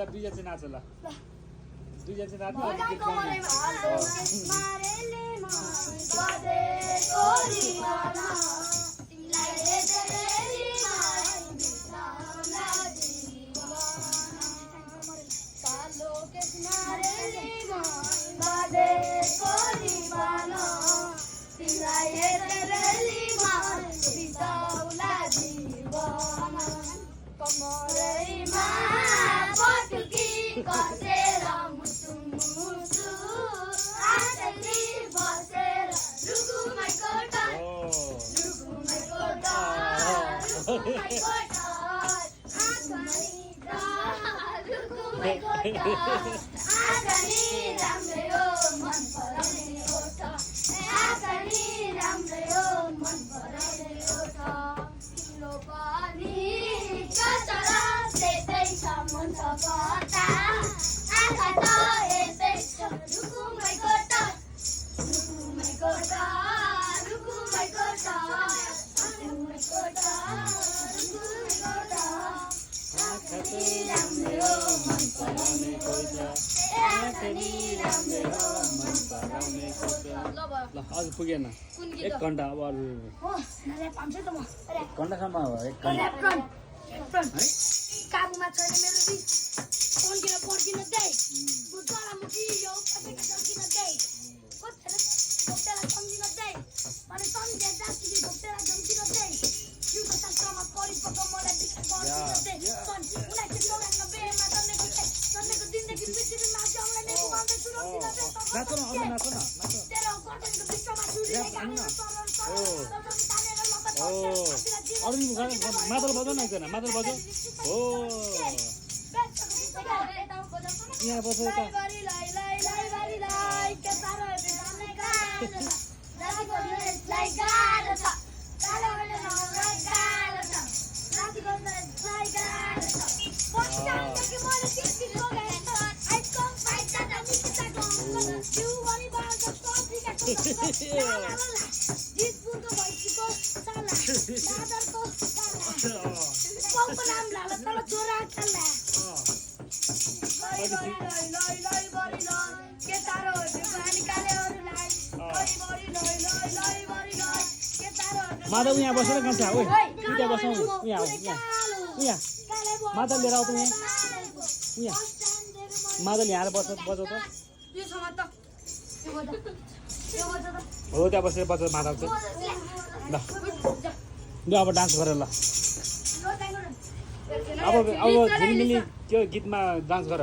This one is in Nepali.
दुईजना चाहिँ नाच ल दुईजना चाहिँ नाच्नु अनि गीत ल आज पुगेन 1 घण्टा अब अरु 1 घण्टासम्म हो 1 घण्टा काबुमा छैन मेरो रिस पड्किन पड्किन दे बुझला मुखी यो पटक पड्किन दे कतै डक्टरलाई सम्झिन दे अनि सम्झे जाति डक्टरलाई सम्झिन दे यो कतामा परिपक्व मलाई विकास गर्छ दे उलाई के लगाउन बेमा तन्नेको जिन्दगी पृथ्वीमा जाउला नै गुमाउँदै सुरक्षित दे नाच्नु न नाच्नु न तेरो गर्दनको विश्वमा छुरी गाड्न मादल बजाउ न एकजना मादल बजाउ हो यहाँ बजाउ त माधव यहाँ बसेर कान्छ ओइ त्यहाँ बसौँ यहाँ यहाँ मादल लिएर आऊ त यहाँ मादल यहाँ बजाउ त हो त्यहाँ बसेर बजाउ मादल चाहिँ ल अब डान्स गर ल अब झिलिमिली त्यो गीतमा डान्स गर